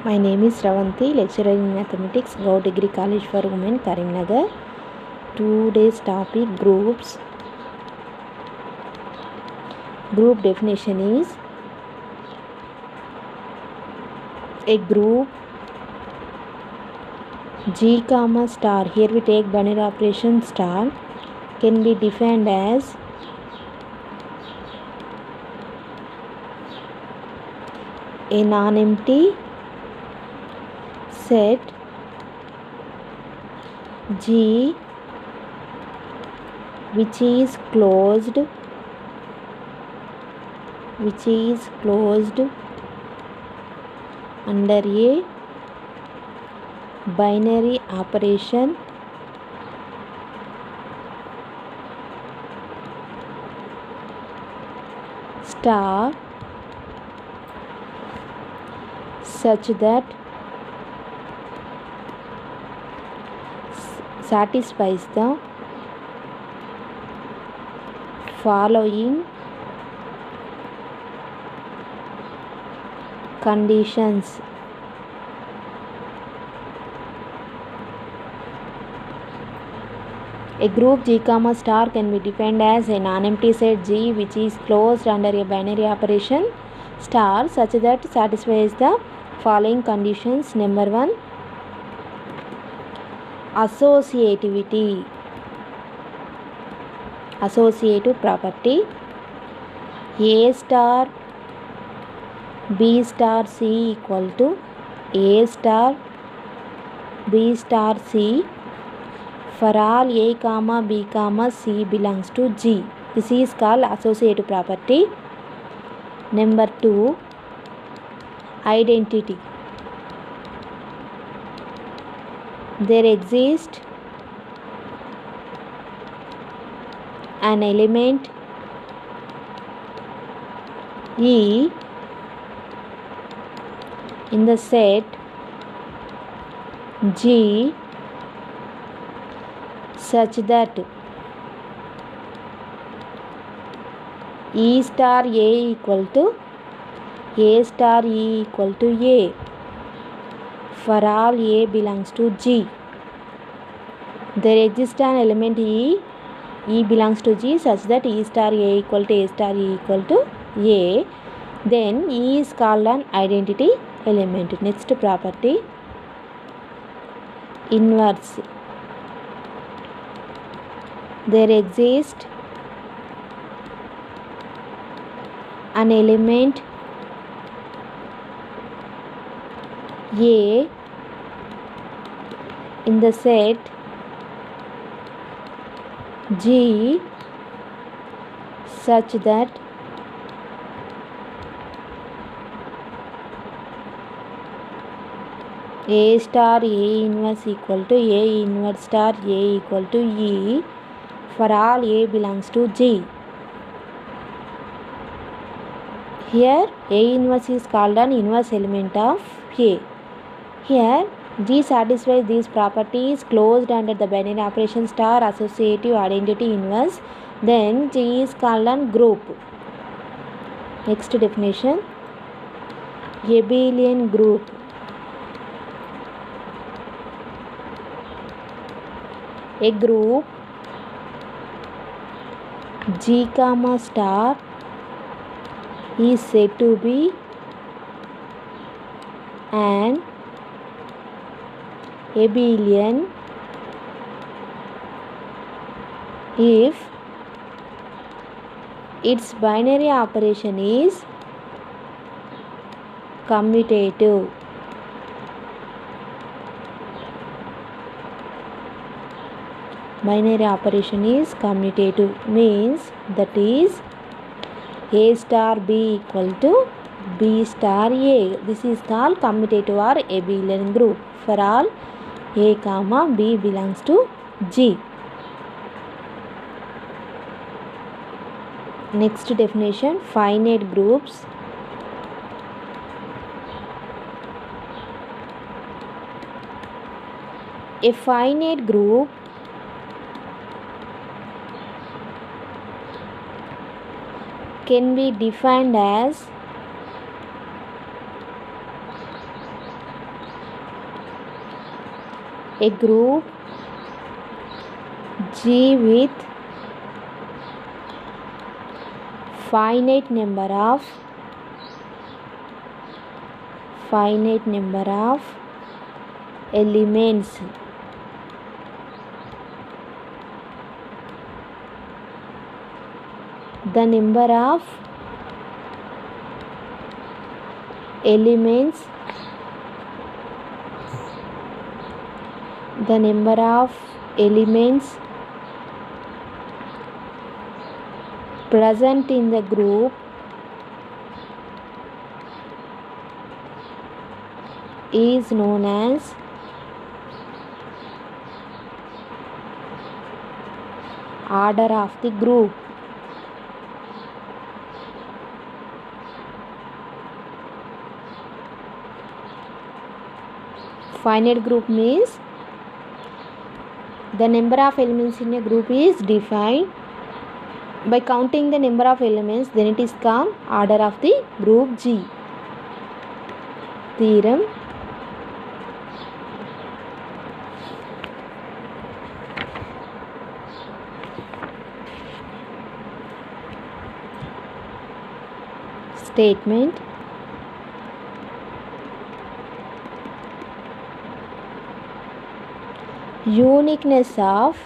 My name is Ravanthi, lecturer in mathematics, Go Degree College for Women, Karimnagar. Today's topic groups. Group definition is a group G comma star. Here we take binary operation star can be defined as a non-empty set G which is closed under a binary operation star such that satisfies the following conditions. A group G comma star can be defined as a non-empty set G which is closed under a binary operation star such that satisfies the following conditions. Number 1, associative property. A star B star C equal to A star B star C for all A comma B comma C belongs to G. This is called associative property. Number 2, identity. There exists an element E in the set G such that E star A equal to A star E equal to A for all A belongs to G. There exists an element E belongs to G such that E star A equal to A star E equal to A. Then E is called an identity element. Next property, inverse. There exists an element A in the set G such that A star A inverse equal to A inverse star A equal to E for all A belongs to G. Here A inverse is called an inverse element of A. Here G satisfies these properties closed under the binary operation star associative identity inverse. Then G is called an group. Next definition, abelian group. A group G comma star is said to be an abelian if its binary operation is commutative. Binary operation is commutative means that is A star B equal to B star A. This is called commutative or abelian group for all A comma B belongs to G. Next definition, finite groups. A finite group can be defined as A group G with finite number of elements. The number of elements present in the group is known as order of the group. Finite group means the number of elements in a group is defined by counting the number of elements, then it is called order of the group G. Theorem. Statement. Uniqueness of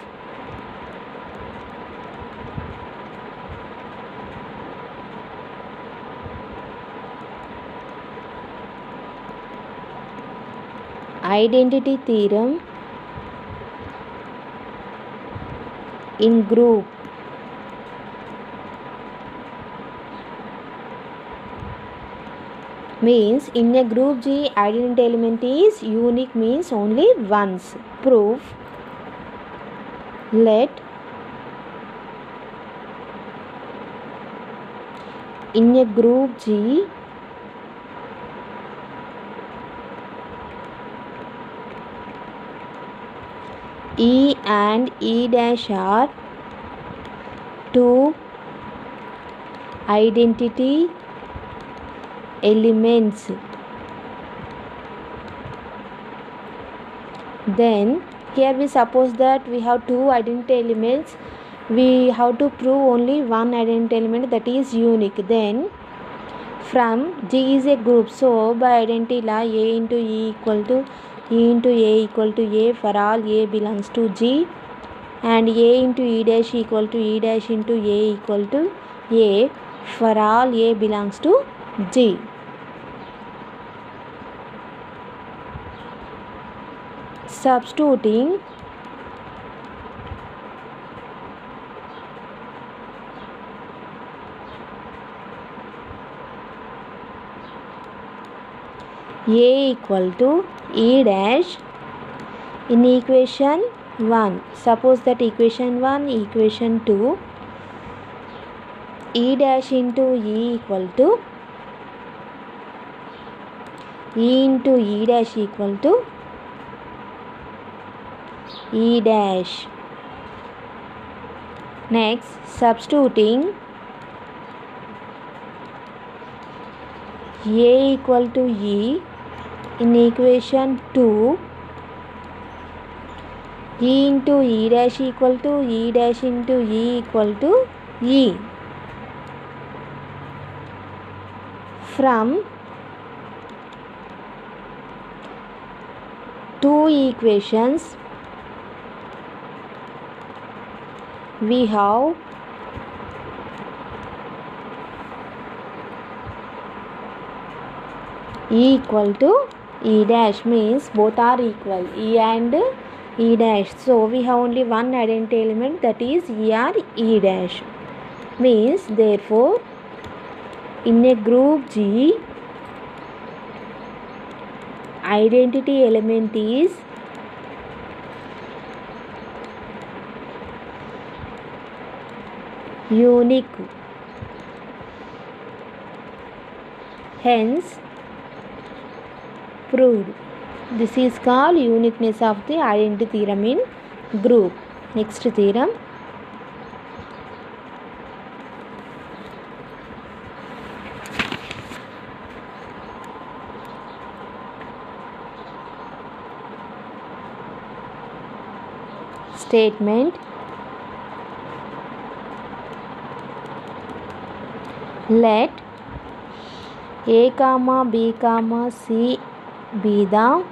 identity theorem in group. Means in a group G, identity element is unique, means only once. Proof. Let in a group G E and E dash are two identity elements. Then here we suppose that we have two identity elements. We have to prove only one identity element, that is unique. Then from G is a group, so by identity law A into E equal to E into A equal to A for all A belongs to G, and A into E dash equal to E dash into A equal to A for all A belongs to G. Substituting A equal to E dash in equation 1. Suppose that equation 1, equation 2, E dash into E equal to E into E dash equal to E dash. Next, substituting A equal to E in equation 2, E into E dash equal to E dash into E equal to E. From two equations we have E equal to E dash, means both are equal, E and E dash. So we have only one identity element, that is E or E dash. Means therefore in a group G, identity element is unique. Hence proved. This is called uniqueness of the identity theorem in group. Next theorem. statement. Let A comma B comma C be the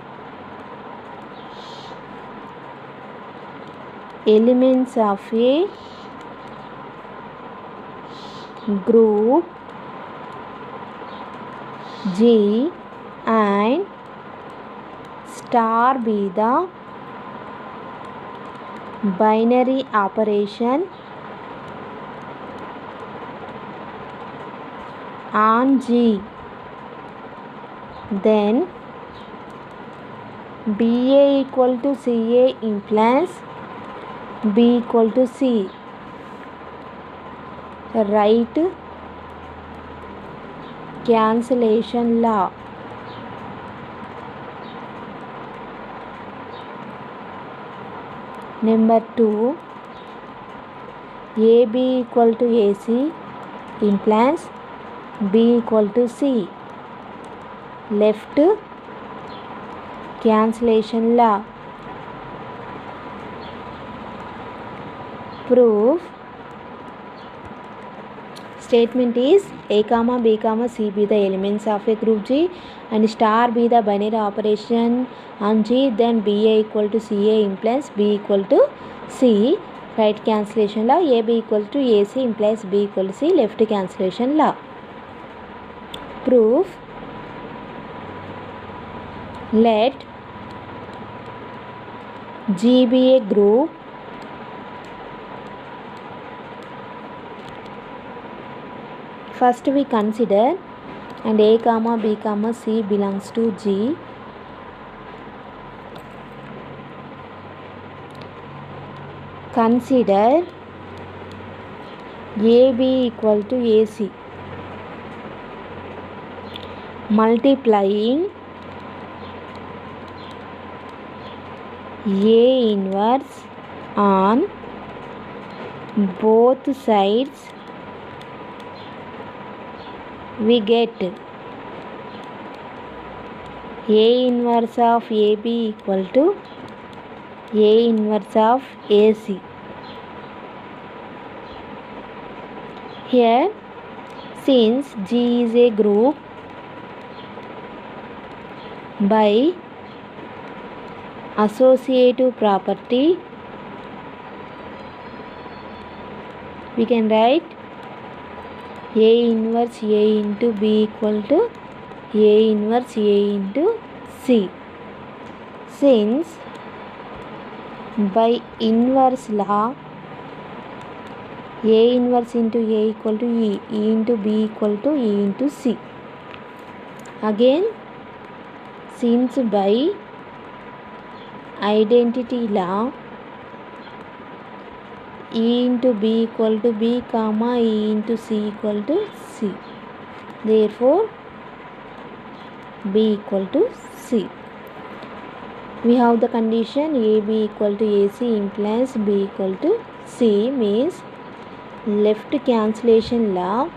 elements of a group G and star be the binary operation on G. Then BA equal to CA implies B equal to C. Write cancellation law. Number 2, AB equal to AC implies B equal to C. Left cancellation law. Proof. Statement is A comma B comma C be the elements of a group G and star be the binary operation on G. Then BA equal to CA implies B equal to C. Right cancellation law. AB equal to AC implies B equal to C. Left cancellation law. Proof. Let G be a group first we consider and A comma B comma C belongs to G. Consider AB equal to AC. Multiplying A inverse on both sides we get A inverse of AB equal to A inverse of AC. Here, since G is a group, by associative property, we can write A inverse A into B equal to A inverse A into C. Since by inverse law A inverse into A equal to E, E into B equal to E into C. Again, since by identity law E into B equal to B comma E into C equal to C. Therefore, B equal to C. We have the condition AB equal to AC implies B equal to C means left cancellation law.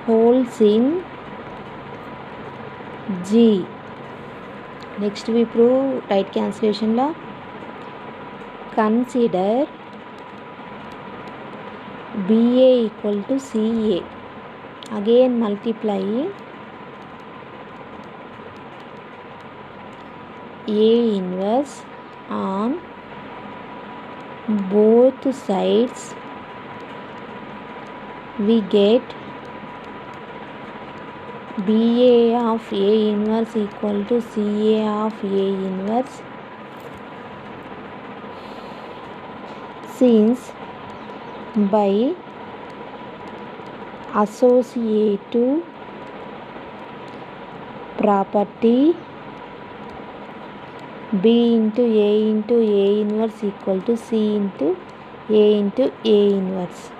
Holds in G. Next we prove right cancellation law. Consider BA equal to CA. Again multiplying A inverse on both sides we get BA of A inverse equal to CA of A inverse. Since by associative property B into A into A inverse equal to C into A inverse.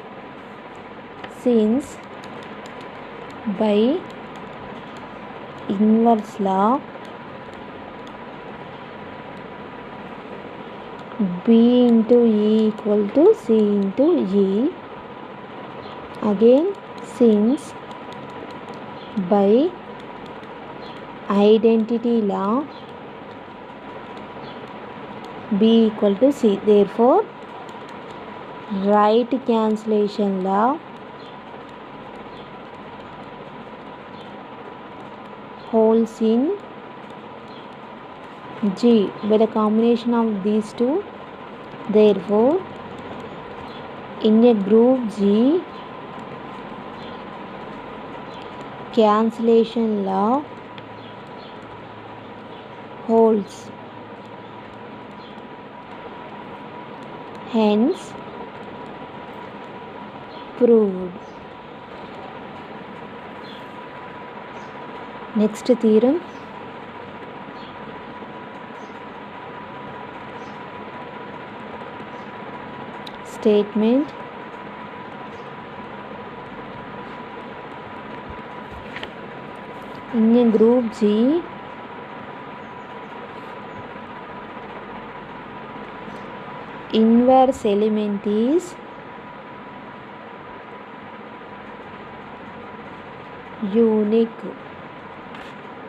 Since by inverse law B into E equal to C into E. Again, since by identity law B equal to C. Therefore, right cancellation law holds in G by the combination of these two. Therefore, in a group G, cancellation law holds. Hence, proved. Next theorem. Statement. In a group G, inverse element is unique.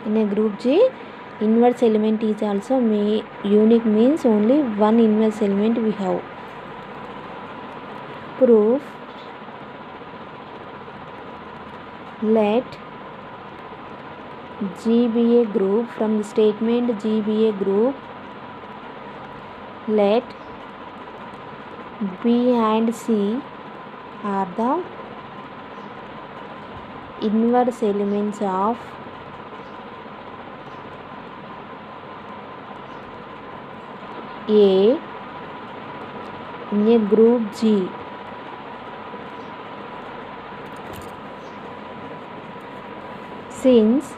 In a group G, inverse element is also unique, means only one inverse element we have. Proof. Let G be a group. From the statement G be a group, let B and C are the inverse elements of A in a group G. Since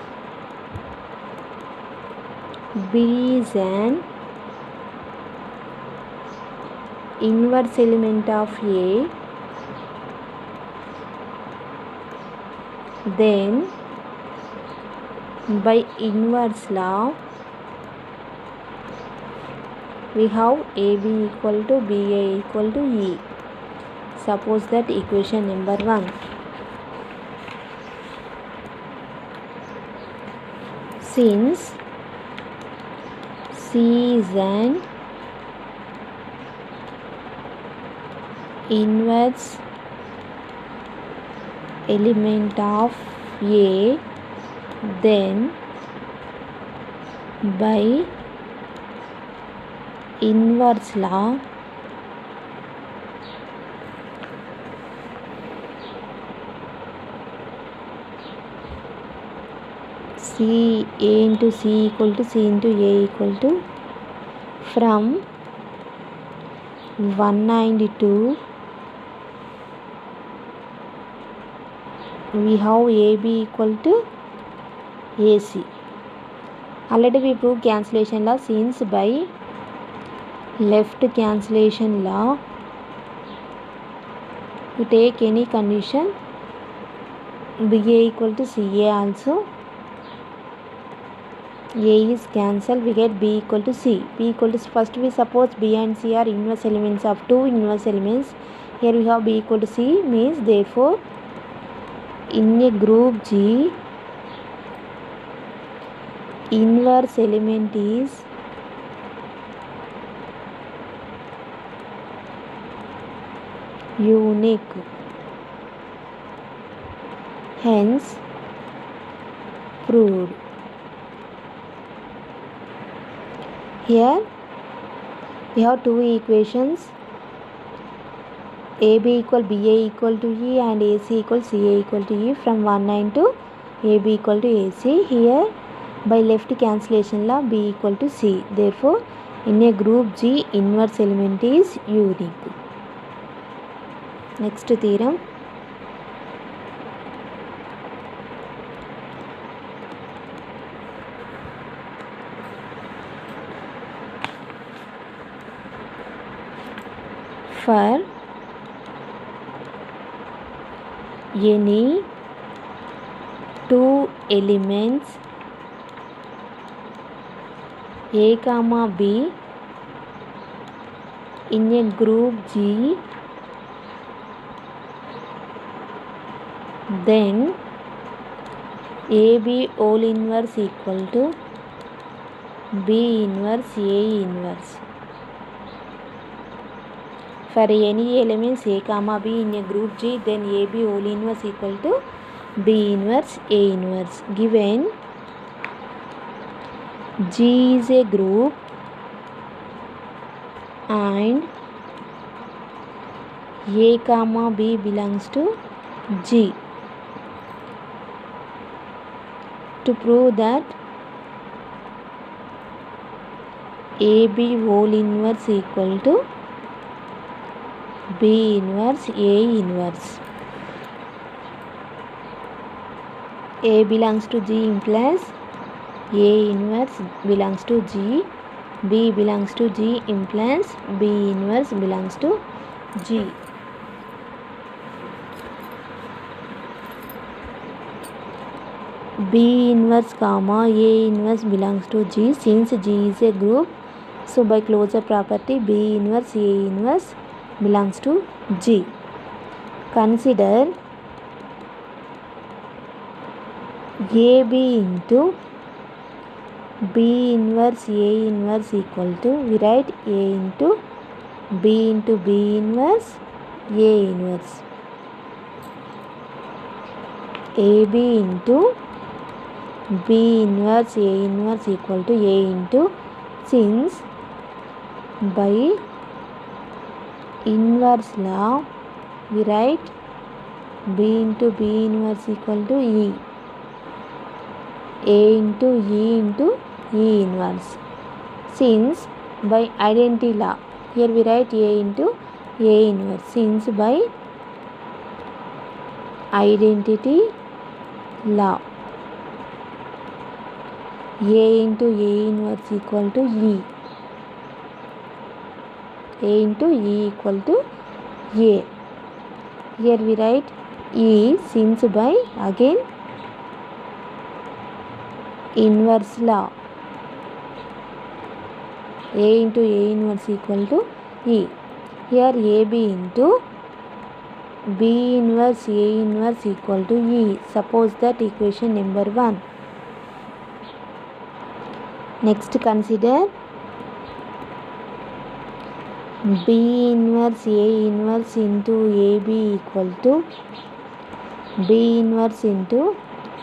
B is an inverse element of A, then by inverse law we have AB equal to BA equal to E. Suppose that equation number 1. Since C is an inverse element of A, then by inverse law C A into C equal to C into A equal to, from 192 we have AB equal to AC. Already we proved cancellation law, since by left cancellation law you take any condition BA equal to CA also, A is cancelled, we get B equal to C. B equal to, first we suppose B and C are inverse elements of two inverse elements. Here we have B equal to C, means therefore in a group G, inverse element is unique. Hence, proved. Here we have two equations, AB equal BA equal to E and AC equal CA equal to E. From 19 to AB equal to AC. Here by left cancellation law B equal to C. Therefore, in a group G, inverse element is unique. Next theorem. For any two elements A comma B in a group G, then AB whole inverse equal to B inverse A inverse. For any elements A comma B in a group G, then AB whole inverse equal to B inverse A inverse. Given G is a group and A comma B belongs to G. To prove that AB whole inverse equal to B inverse A inverse. A belongs to G implies A inverse belongs to G. B belongs to G implies B inverse belongs to G. B inverse comma A inverse belongs to G. Since G is a group, so by closure property B inverse A inverse belongs to G. Consider AB into B inverse A inverse equal to, we write A into B inverse A inverse. AB into B inverse A inverse equal to A into, since by inverse law we write B into B inverse equal to E. A into E inverse. Since by identity law, here we write A into A inverse. Since by identity law, A into A inverse equal to E. A into E equal to A. Here we write E, since by again inverse law, A into A inverse equal to E. Here AB into B inverse A inverse equal to E. Suppose that equation number 1. Next consider B inverse A inverse into AB equal to B inverse into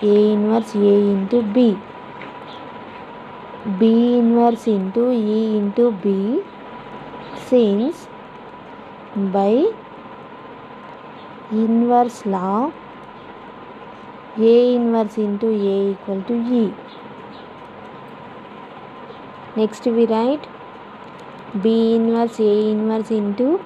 A inverse A into B. B inverse into E into B, since by inverse law A inverse into A equal to E. Next we write B inverse A inverse into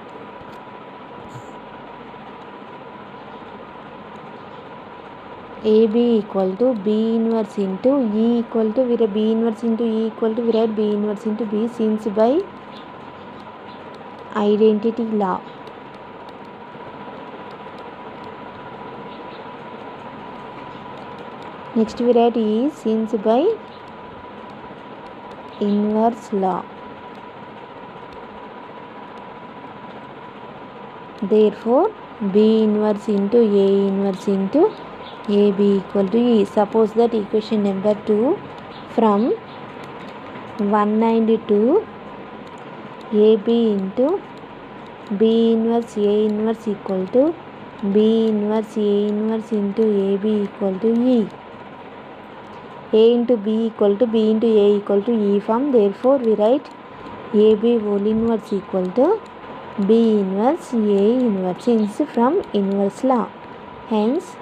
AB equal to B inverse into E equal to, we write B inverse into E equal to, we write B inverse into B, since by identity law. Next we write E, since by inverse law. Therefore B inverse into A inverse into AB equal to E. Suppose that equation number 2 from 192 AB into B inverse A inverse equal to B inverse A inverse into AB equal to E. A into B equal to B into A equal to E form. Therefore we write AB whole inverse equal to B inverse A inverse, since from inverse law. Hence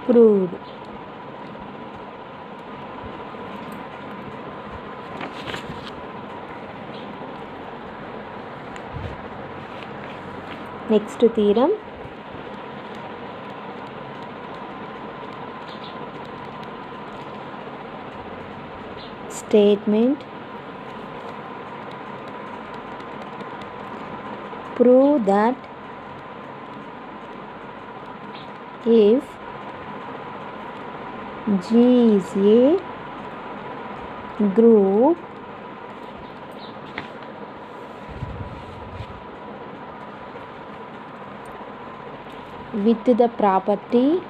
proved. Next theorem. Statement. Prove that if G is a group with the property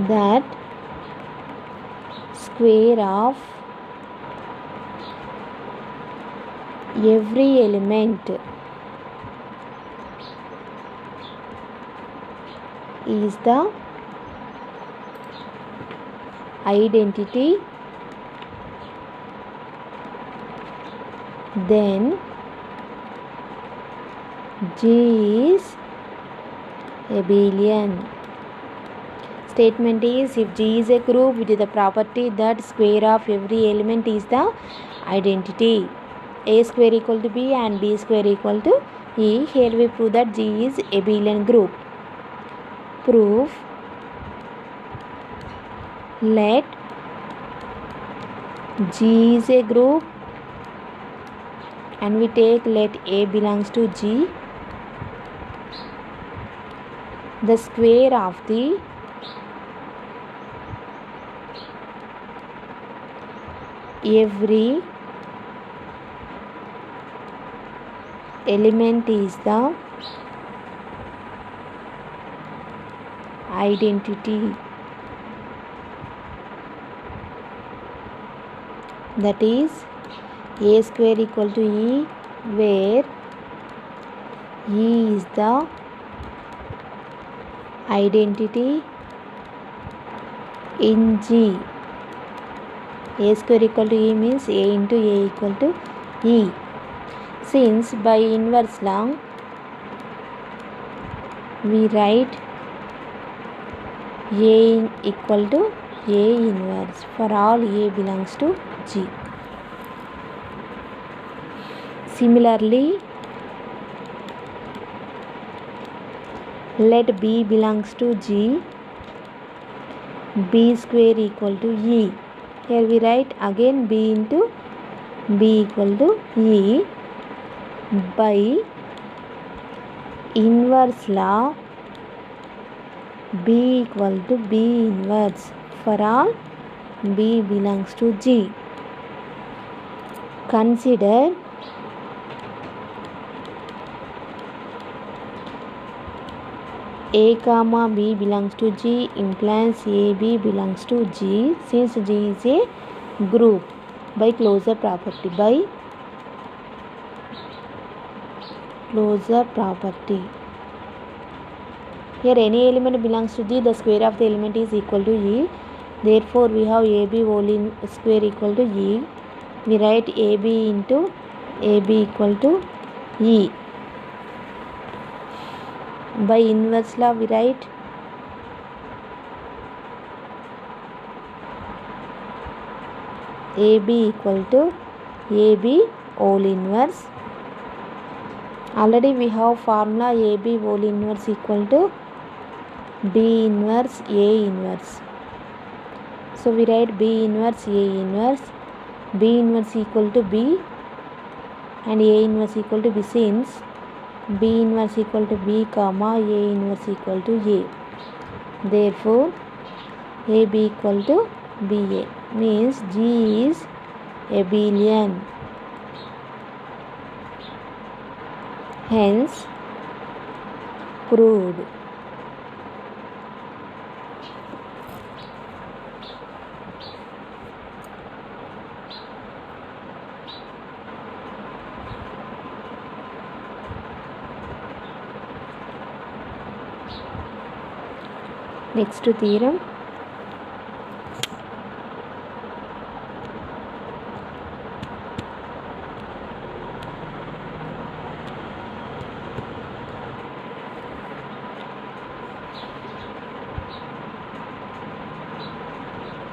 that square of every element is the identity, then G is abelian. Statement is, if G is a group with the property that square of every element is the identity, A square equal to B and B square equal to E. Here we prove that G is abelian group. Proof: let G is a group and we take let A belongs to G. The square of the every element is the identity, that is A square equal to E, where E is the identity in G. A square equal to E means A into A equal to E. Since by inverse law we write A equal to A inverse for all A belongs to G. Similarly, let B belongs to G, B square equal to E. Here we write again B into B equal to E. By inverse law, B equal to B inverse for all B belongs to G. Consider A comma B belongs to G implies AB belongs to G, since G is a group by closure property. By closure property, here any element belongs to G, the square of the element is equal to E. Therefore we have AB whole in square equal to E. We write AB into AB equal to E. By inverse law we write AB equal to AB whole inverse. Already we have formula AB whole inverse equal to B inverse A inverse. So we write B inverse A inverse, B inverse equal to B and A inverse equal to B, since B inverse equal to B comma A inverse equal to A. Therefore AB equal to BA means G is abelian. Hence proved. Next theorem.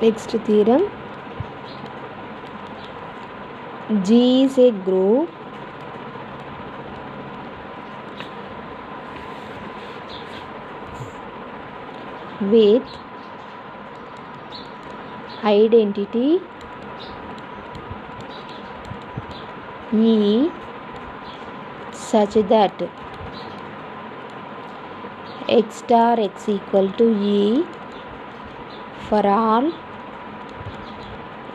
Next theorem. G is a group with identity E such that x star x equal to E for all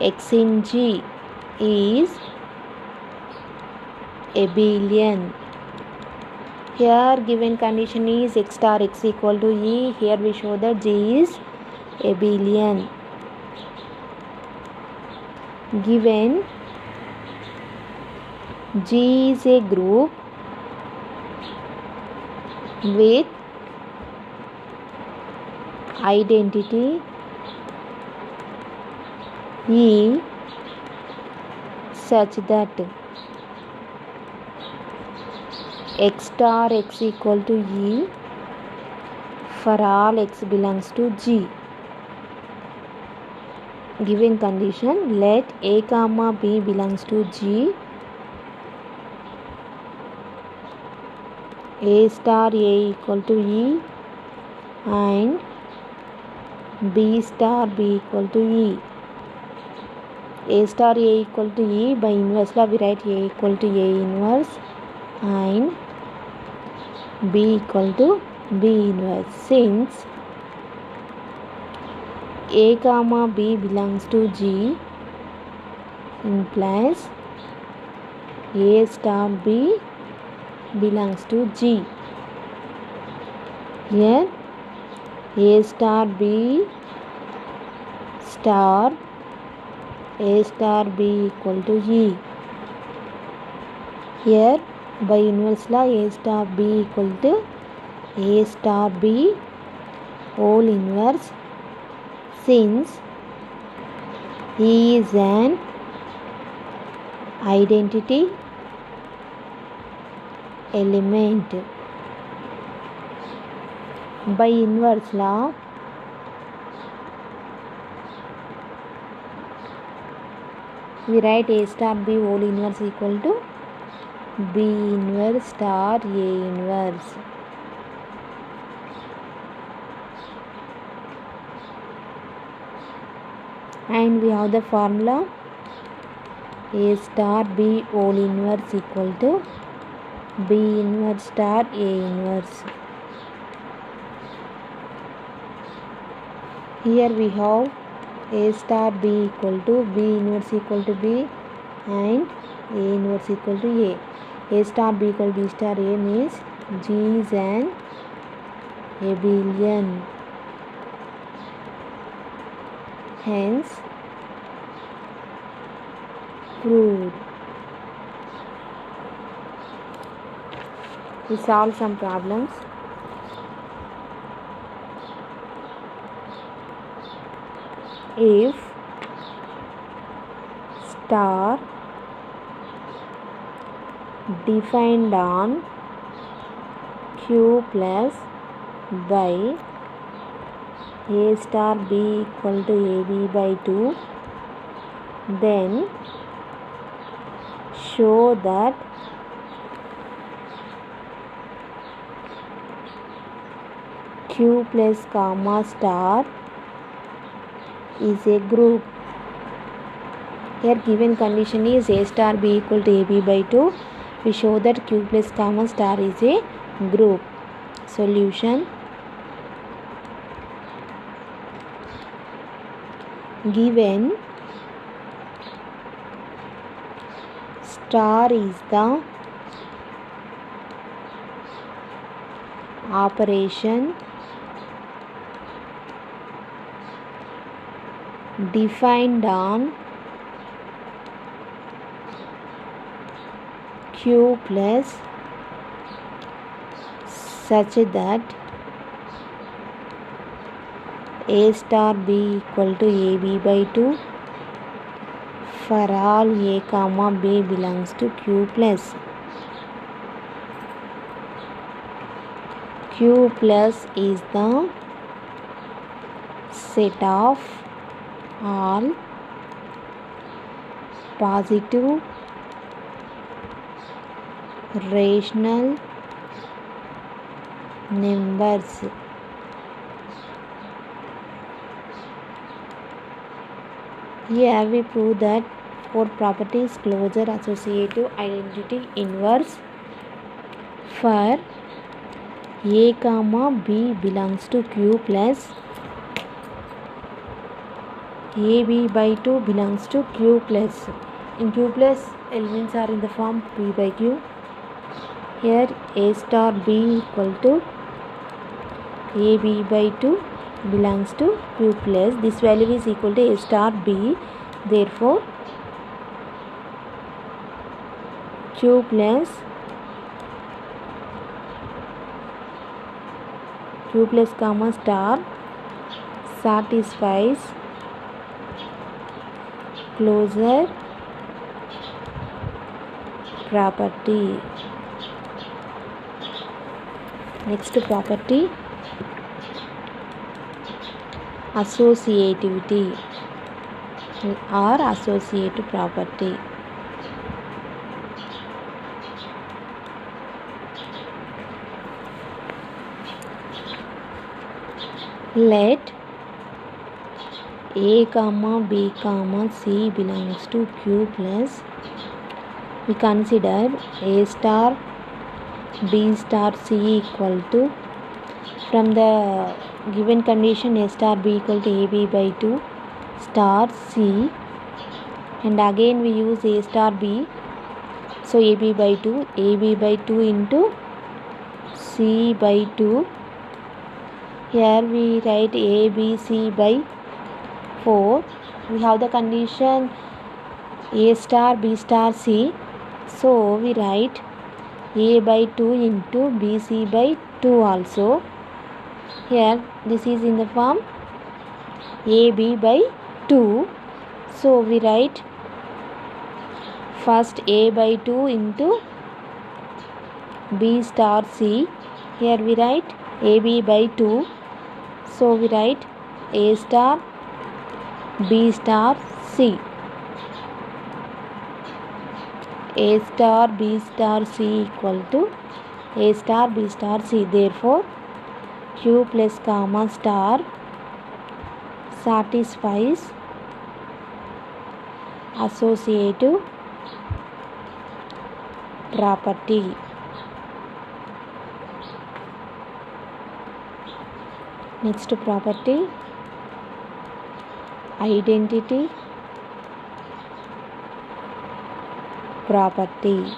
x in G is abelian. Here given condition is x star x equal to E. Here we show that G is abelian. Given G is a group with identity E such that x star x equal to E for all x belongs to G. Given condition, let A comma B belongs to G, A star A equal to E and B star B equal to E. A star A equal to E, by inverse law we write A equal to A inverse and B equal to B inverse. Since A comma B belongs to G implies A star B belongs to G. Here A star B star A star B equal to E. Here by inverse law A star B equal to A star B whole inverse, since E is an identity element. By inverse law we write A star B whole inverse equal to B inverse star A inverse. And we have the formula A star B whole inverse equal to B inverse star A inverse. Here we have A star B equal to B inverse equal to B and A inverse equal to A. A star B equal to B star A means G is an abelian. Hence proved. We solve some problems. If star defined on Q plus by A star B equal to AB by 2, then show that Q plus comma star is a group. Here given condition is A star B equal to AB by 2. We show that Q plus comma star is a group. Solution. Given star is the operation defined on Q plus such that A star B equal to AB by 2 for all A comma B belongs to Q plus. Q plus is the set of all positive rational numbers. Here we prove that four properties: closure, associative, identity, inverse. For A comma B belongs to Q plus AB by 2 belongs to Q plus. In Q plus, elements are in the form P by Q. Here A star B equal to AB by 2 belongs to Q plus. This value is equal to A star B. Therefore, Q plus comma star satisfies closure property. Next property, associativity or associative property. Let A comma B comma C belongs to Q plus. We consider A star B star C equal to, from the given condition, A star B equal to AB by 2 star C, and again we use A star B, so AB by 2 into C by 2. Here we write ABC by 4. We have the condition A star B star C, so we write A by 2 into BC by 2 also. Here this is in the form AB by 2, so we write first A by 2 into B star C. Here we write AB by 2, so we write A star B star C. A star B star C equal to A star B star C. Therefore, Q plus comma star satisfies associative property. Next property, identity property.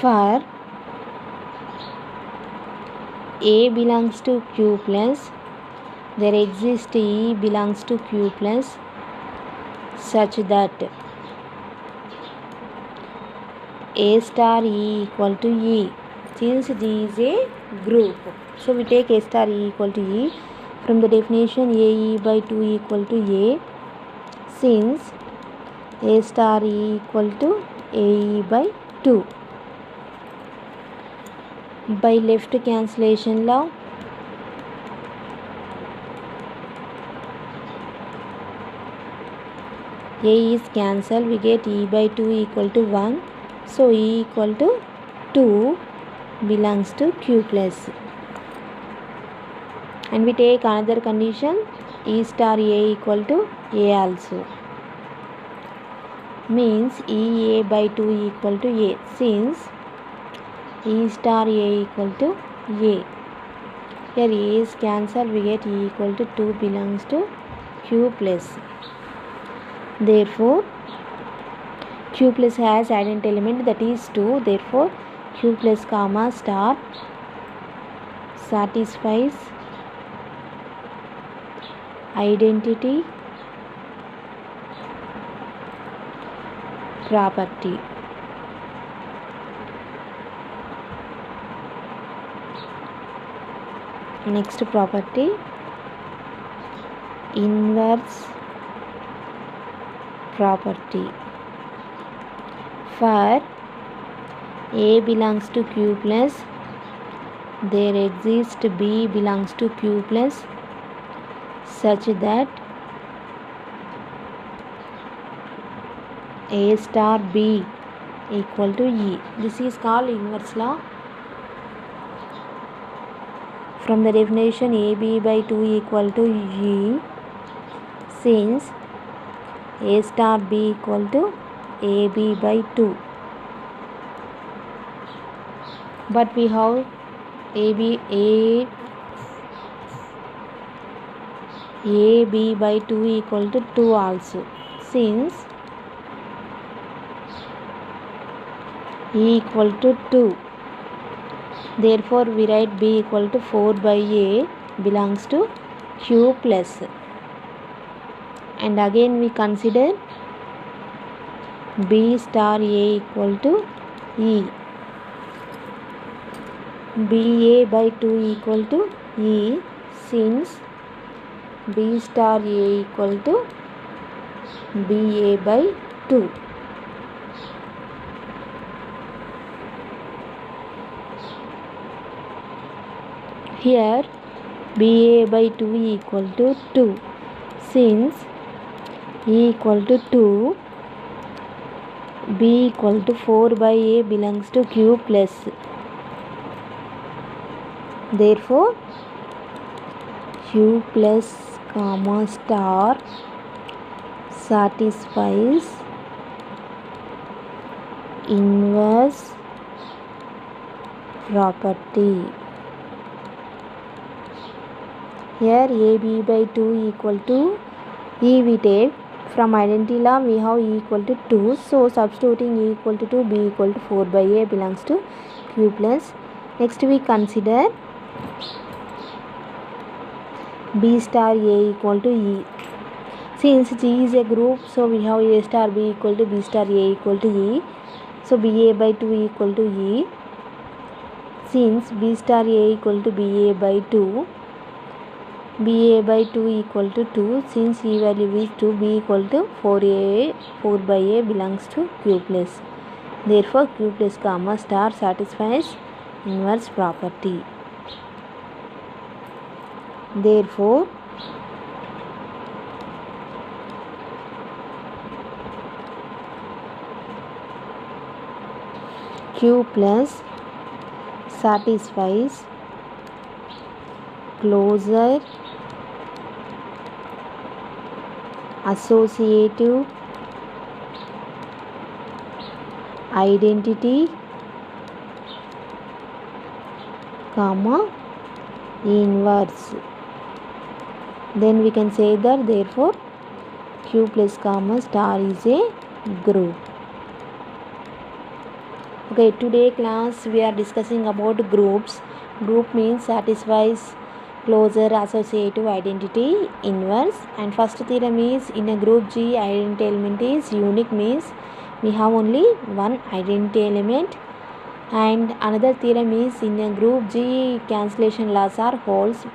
For A belongs to Q plus, there exists E belongs to Q plus such that A star E equal to E. Since G is a group, so we take A star E equal to E. From the definition, AE by 2 equal to A. Since A star E equal to AE by 2. By left cancellation law, A is cancelled, we get E by 2 equal to 1. So E equal to 2 belongs to Q plus. And we take another condition, E star A equal to A also. Means EA by 2 equal to A. Since E star A equal to A. Here A is cancelled, we get E equal to 2 belongs to Q plus. Therefore, Q plus has identity element, that is 2. Therefore, Q plus comma star satisfies identity property. Next property, inverse property. For A belongs to Q plus, there exists B belongs to Q plus such that A star B equal to E. This is called inverse law. From the definition, AB by 2 equal to E. Since A star B equal to AB by 2. But we have AB by 2 equal to 2 also. Since E equal to 2. Therefore, we write B equal to 4 by A belongs to Q plus. And again we consider B star A equal to E. BA by 2 equal to E, since B star A equal to BA by 2. Here BA by 2 equal to 2, since E equal to 2, B equal to 4 by A belongs to Q plus. Therefore, Q plus comma star satisfies inverse property. Here AB by 2 equal to E we take. From identity law we have E equal to 2. So substituting E equal to 2, B equal to 4 by A belongs to Q plus. Next we consider B star A equal to E. Since G is a group, so we have A star B equal to B star A equal to E. So BA by 2 equal to E. Since B star A equal to BA by 2, BA by 2 equal to 2. Since E value is 2, B equal to 4 by A belongs to Q plus. Therefore, Q plus comma star satisfies inverse property. Therefore, Q plus satisfies closure associative identity comma inverse. Then we can say that therefore Q plus comma star is a group. Okay, today class we are discussing about groups. Group means satisfies closure associative identity inverse. And first theorem is in a group G identity element is unique, means we have only one identity element. And another theorem is in a group G cancellation laws are wholes,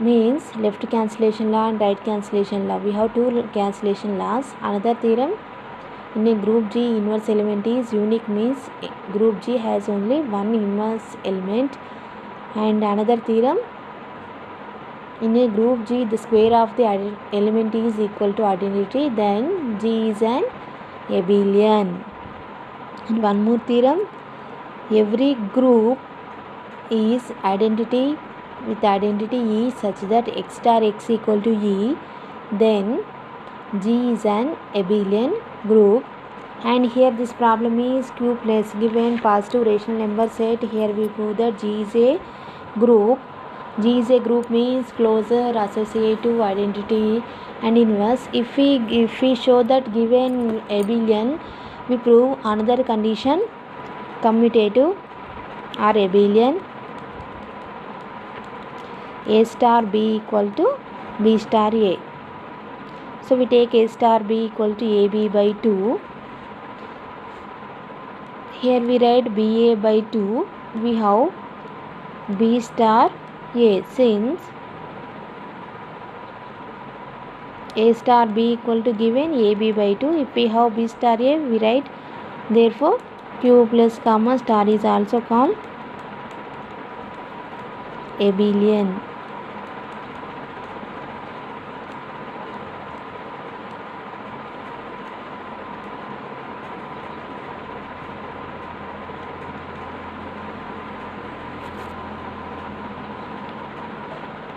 means left cancellation law and right cancellation law. We have two cancellation laws. Another theorem, in a group G inverse element is unique, means group G has only one inverse element. And another theorem, in a group G the square of the element is equal to identity, then G is an abelian. And one more theorem, every group is identity with identity E such that X star X equal to E, then G is an abelian group. And here this problem is Q plus, given positive rational number set. Here we prove that G is a group. G is a group means closure associative identity and inverse. If we show that given abelian, we prove another condition, commutative or abelian. A star B equal to B star A. So we take A star B equal to AB by 2. Here we write BA by 2. We have B star A, since A star B equal to given AB by 2. If we have B star A, we write therefore Q plus comma star is also called abelian.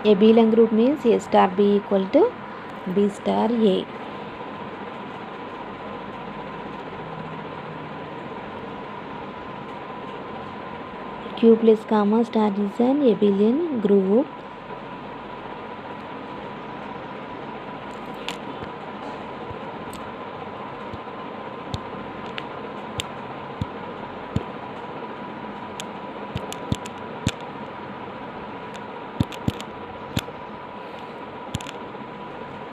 Abelian group means A star B equal to B star A. Q plus comma star is an abelian group.